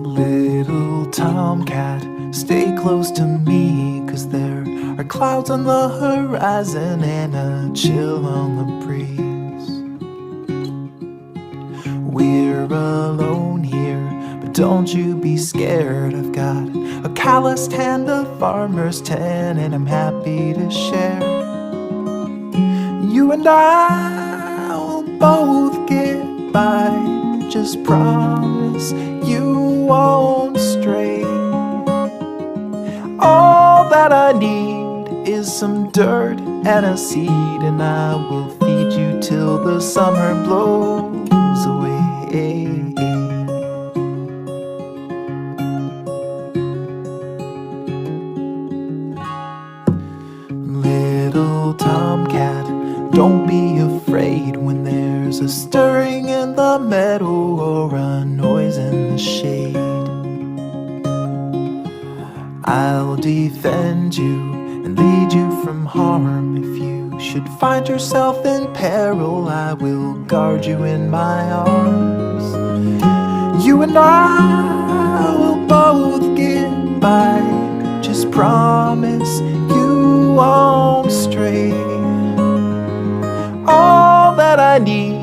Little tomcat, stay close to me, 'cause there are clouds on the horizon and a chill on the breeze. We're alone here, but don't you be scared. I've got a calloused hand, a farmer's tan, and I'm happy to share. You and I will both get by. Just promise you won't stray. All that I need is some dirt and a seed, and I will feed you till the summer blows away. Little tomcat, don't be afraid when there's a stirring in the meadow or a noise in the shade. I'll defend you and lead you from harm. If you should find yourself in peril, I will guard you in my arms. You and I will both get by. Just promise you won't stray. All that I need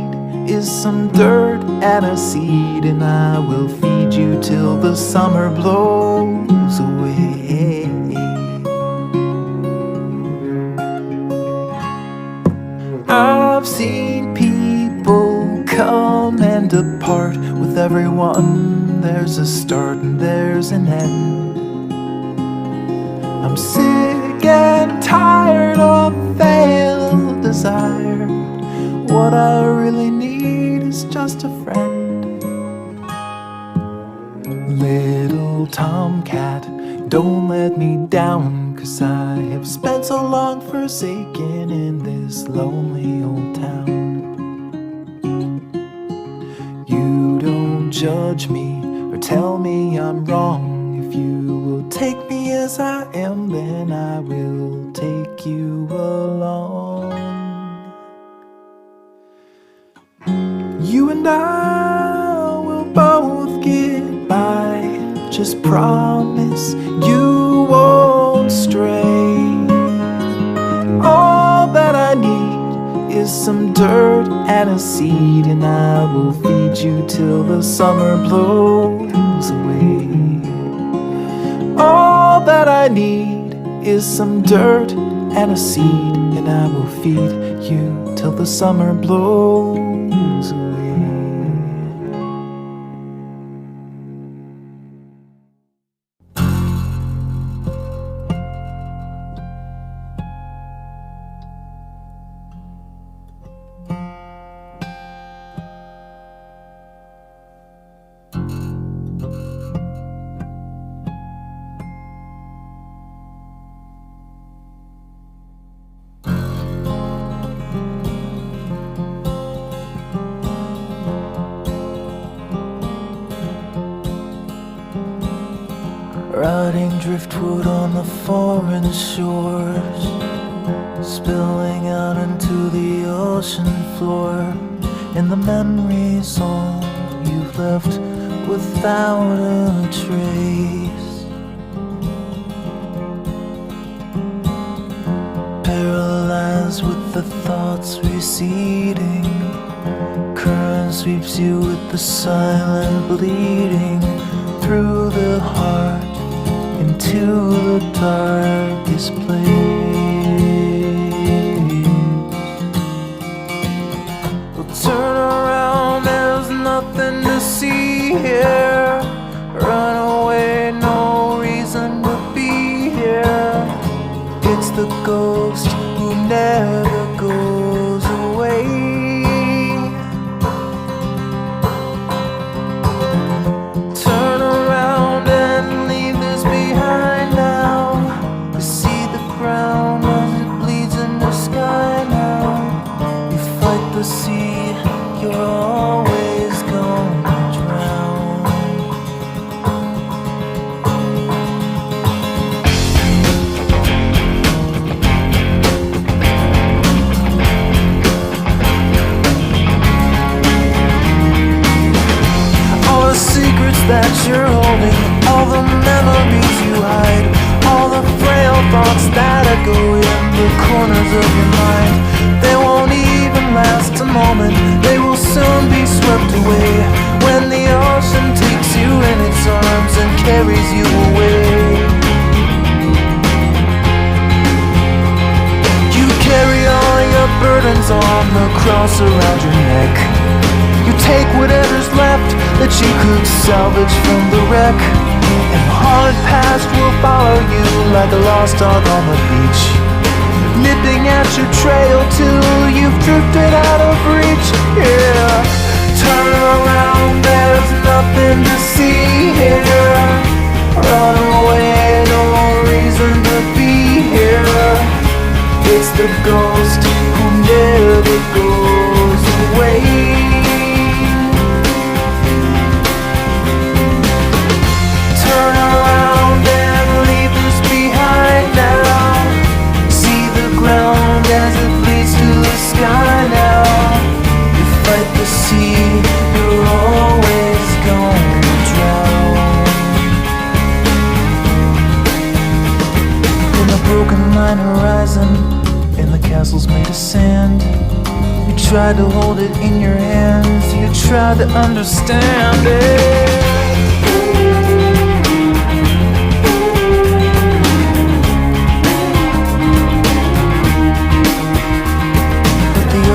is some dirt and a seed, and I will feed you till the summer blows away. I've seen people come and depart. With everyone there's a start and there's an end. I'm sick and tired of failed desire. What I really need is just a friend. Little tomcat, don't let me down, 'cause I have spent so long forsaken in this lonely old town. You don't judge me or tell me I'm wrong. If you will take me as I am, then I will take you along. You and I will both get by. Just promise you won't stray. All that I need is some dirt and a seed, and I will feed you till the summer blows away. All that I need is some dirt and a seed, and I will feed you till the summer blows away. Riding driftwood on the foreign shores, spilling out into the ocean floor, and the memories all you've left without a trace. Paralyzed with the thoughts receding, current sweeps you with the silent bleeding through the heart into the darkest place. Well, turn around, there's nothing to see here. Run away, no reason to be here. It's the ghost who never goes away. Turn around and leave this behind now. You see the ground as it bleeds in the sky now. You fight the sea, you're always gonna drown. that you're holding, all the memories you hide, all the frail thoughts that echo in the corners of your mind. They won't even last a moment, they will soon be swept away when the ocean takes you in its arms and carries you away. You carry all your burdens on the cross around your neck. You take whatever's left that you could salvage from the wreck, and the hard past will follow you like a lost dog on the beach, nipping at your trail till you've drifted out of reach. Yeah, turn around, there's nothing to see here. Run away, no reason to be here. It's the ghost who never goes away. Turn around and leave this behind now. See the ground as it leads to the sky now. You fight the sea, you're always gonna drown. In the broken line horizon, in the castles made of sand, you tried to hold it in your hands, you tried to understand it.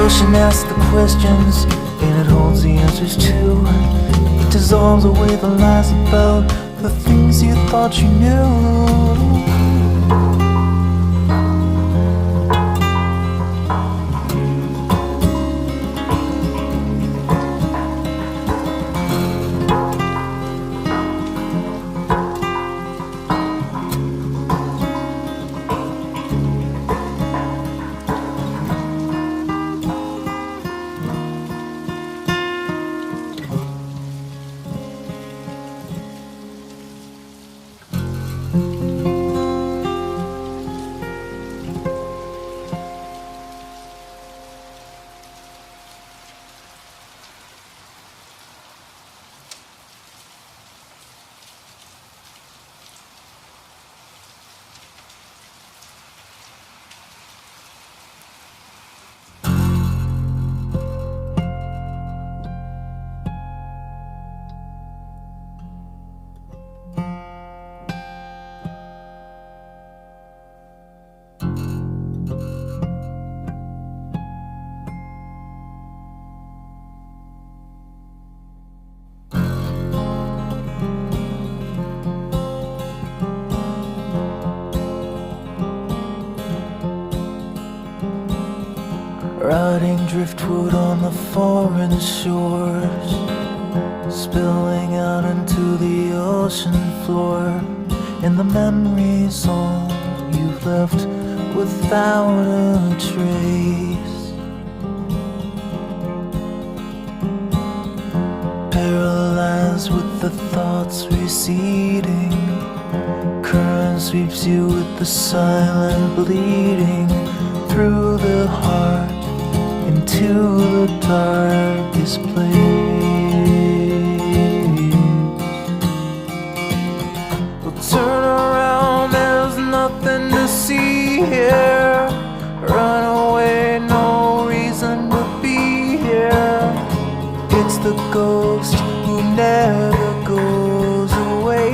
Ocean asks the questions, and it holds the answers too. It dissolves away the lies about the things you thought you knew. Riding driftwood on the foreign shores, spilling out into the ocean floor, and the memories all you've left without a trace. Paralyzed with the thoughts receding, current sweeps you with the silent bleeding through the heart into the darkest place. Well, turn around, there's nothing to see here. Run away, no reason to be here. It's the ghost who never goes away.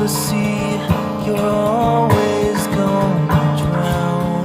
The sea, you're always gonna drown.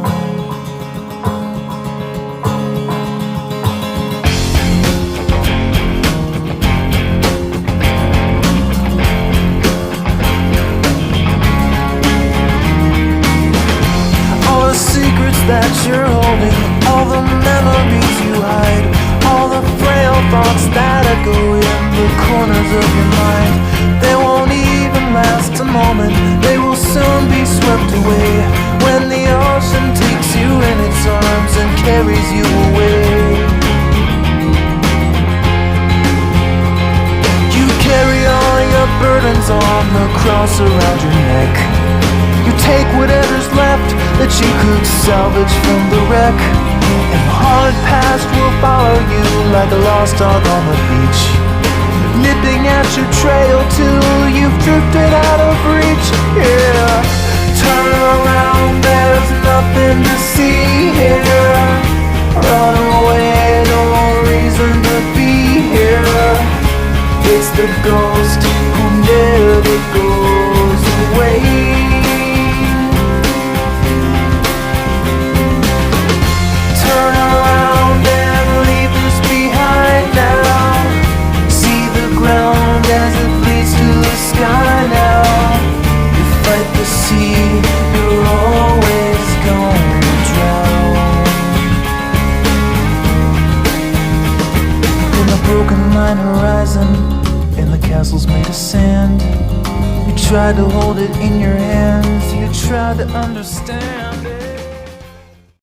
All the secrets that you're holding, all the memories you hide, all the frail thoughts that echo in the corners of your mind, they won't even last a moment, they will soon be swept away when the ocean takes you in its arms and carries you away. You carry all your burdens burdens on the cross around your neck. You take whatever's left that you could salvage from the wreck, and the hard past will follow you like a lost dog on the beach, nipping at your trail till you've drifted out of reach. Yeah, turn around, there's nothing to see here. Run away, no reason to be here. It's the ghost who never goes away. Turn around and leave this behind now. See the ground as it leads to the sky now. You fight the sea, you're always gonna drown. In the broken line horizon, in the castles made of sand, you tried to hold it in your hands, you tried to understand it.